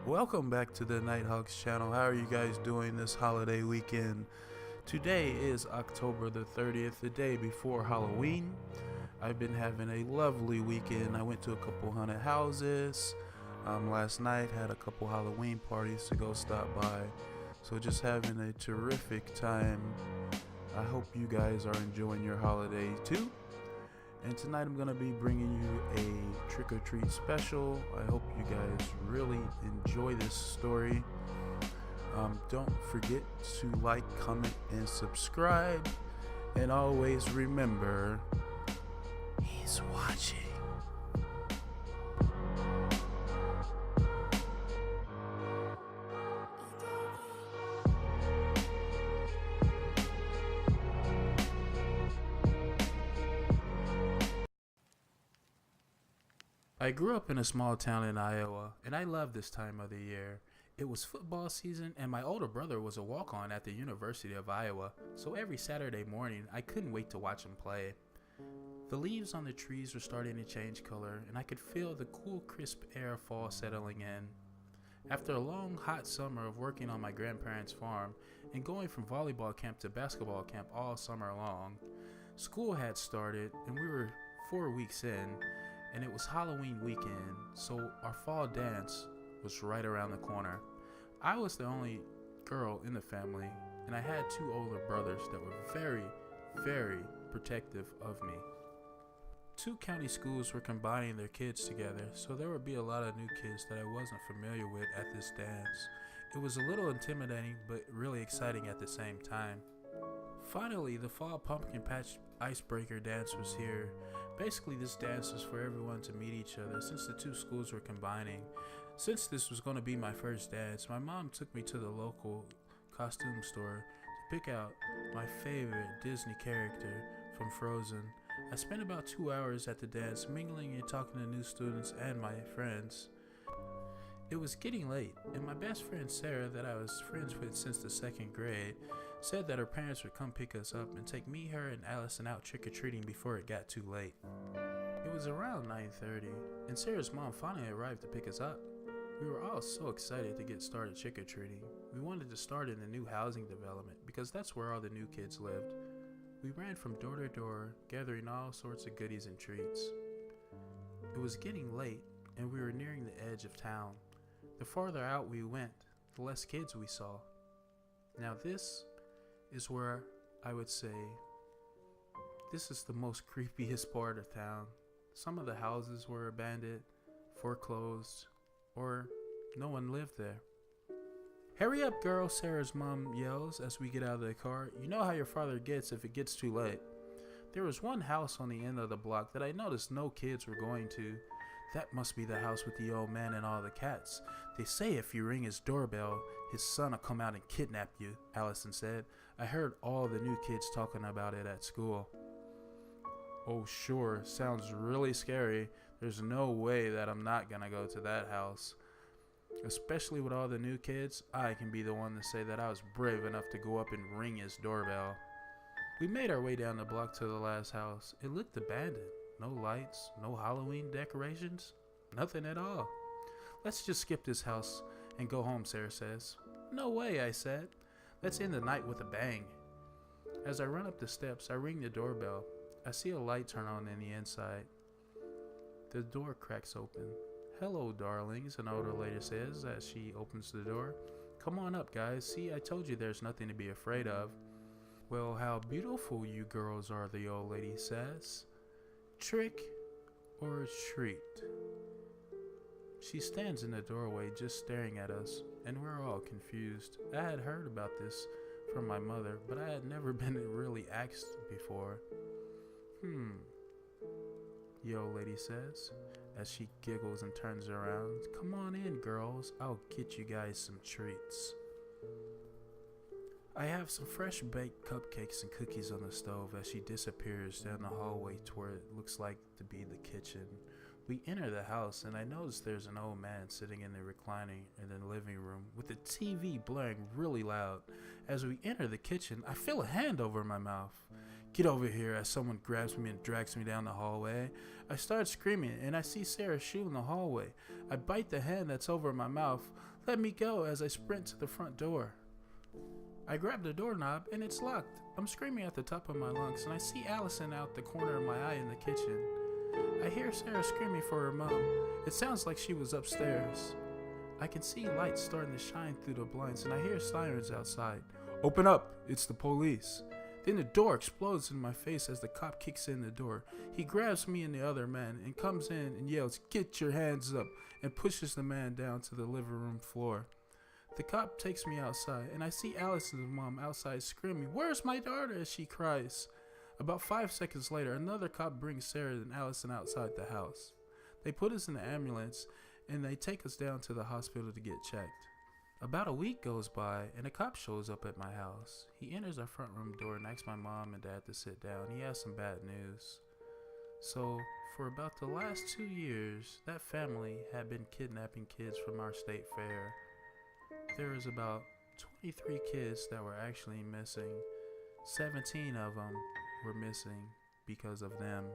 Welcome back to the Nighthawks channel. How are you guys doing this holiday weekend? Today is October the 30th, the day before Halloween. I've been having a lovely weekend. I went to a couple haunted houses. Last night had a couple Halloween parties to go stop by. So just having a terrific time. I hope you guys are enjoying your holiday too. And tonight I'm going to be bringing you a trick-or-treat special. I hope you guys really enjoy this story. Don't forget to like, comment, and subscribe. And always remember, he's watching. I grew up in a small town in Iowa, and I loved this time of the year. It was football season, and my older brother was a walk-on at the University of Iowa, so every Saturday morning I couldn't wait to watch him play. The leaves on the trees were starting to change color, and I could feel the cool, crisp air of fall settling in. After a long, hot summer of working on my grandparents' farm and going from volleyball camp to basketball camp all summer long, school had started, and we were 4 weeks in, and it was Halloween weekend, so our fall dance was right around the corner. I was the only girl in the family, and I had two older brothers that were very, very protective of me. Two county schools were combining their kids together, so there would be a lot of new kids that I wasn't familiar with at this dance. It was a little intimidating, but really exciting at the same time. Finally, the fall pumpkin patch icebreaker dance was here. Basically, this dance was for everyone to meet each other since the two schools were combining. Since this was going to be my first dance, my mom took me to the local costume store to pick out my favorite Disney character from Frozen. I spent about 2 hours at the dance mingling and talking to new students and my friends. It was getting late, and my best friend Sarah, that I was friends with since the second grade, said that her parents would come pick us up and take me, her, and Allison out trick-or-treating before it got too late. It was around 9:30, and Sarah's mom finally arrived to pick us up. We were all so excited to get started trick-or-treating. We wanted to start in a new housing development because that's where all the new kids lived. We ran from door to door, gathering all sorts of goodies and treats. It was getting late, and we were nearing the edge of town. The farther out we went, the less kids we saw. Now this is where I would say this is the most creepiest part of town. Some of the houses were abandoned, foreclosed, or no one lived there. "Hurry up, girl," Sarah's mom yells as we get out of the car. "You know how your father gets if it gets too late." There was one house on the end of the block that I noticed no kids were going to. That must be the house with the old man and all the cats. They say if you ring his doorbell, his son will come out and kidnap you, Allison said. I heard all the new kids talking about it at school. Oh sure, sounds really scary. There's no way that I'm not gonna go to that house. Especially with all the new kids, I can be the one to say that I was brave enough to go up and ring his doorbell. We made our way down the block to the last house. It looked abandoned. No lights, no Halloween decorations, nothing at all. "Let's just skip this house and go home," Sarah says. "No way," I said. "Let's end the night with a bang." As I run up the steps, I ring the doorbell. I see a light turn on in the inside. The door cracks open. "Hello, darlings," an older lady says as she opens the door. "Come on up, guys. See, I told you there's nothing to be afraid of." "Well, how beautiful you girls are," the old lady says. "Trick or treat?" She stands in the doorway just staring at us, and we're all confused. I had heard about this from my mother, but I had never been really asked before. The old lady says, as she giggles and turns around. "Come on in, girls. I'll get you guys some treats." I have some fresh baked cupcakes and cookies on the stove as she disappears down the hallway to where it looks like to be the kitchen. We enter the house, and I notice there's an old man sitting in the reclining in the living room with the TV blaring really loud. As we enter the kitchen, I feel a hand over my mouth. "Get over here," as someone grabs me and drags me down the hallway. I start screaming, and I see Sarah's shoe in the hallway. I bite the hand that's over my mouth, let me go as I sprint to the front door. I grab the doorknob and it's locked. I'm screaming at the top of my lungs and I see Allison out the corner of my eye in the kitchen. I hear Sarah screaming for her mom. It sounds like she was upstairs. I can see lights starting to shine through the blinds and I hear sirens outside. Open up, it's the police. Then the door explodes in my face as the cop kicks in the door. He grabs me and the other man and comes in and yells, "Get your hands up," and pushes the man down to the living room floor. The cop takes me outside and I see Allison's mom outside screaming, "Where's my daughter?" as she cries. About 5 seconds later, another cop brings Sarah and Allison outside the house. They put us in the ambulance and they take us down to the hospital to get checked. About a week goes by and a cop shows up at my house. He enters our front room door and asks my mom and dad to sit down. He has some bad news. So, for about the last 2 years, that family had been kidnapping kids from our state fair. There was about 23 kids that were actually missing. 17 of them were missing because of them.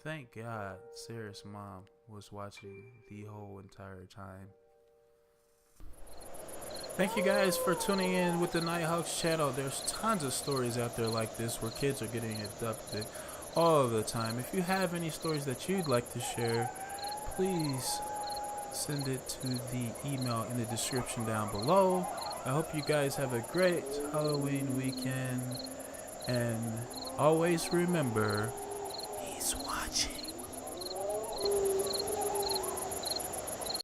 Thank God Sarah's mom was watching the whole entire time. Thank you guys for tuning in with the Nighthawks channel. There's tons of stories out there like this where kids are getting abducted all the time. If you have any stories that you'd like to share, please send it to the email in the description down below. I hope you guys have a great Halloween weekend, and always remember,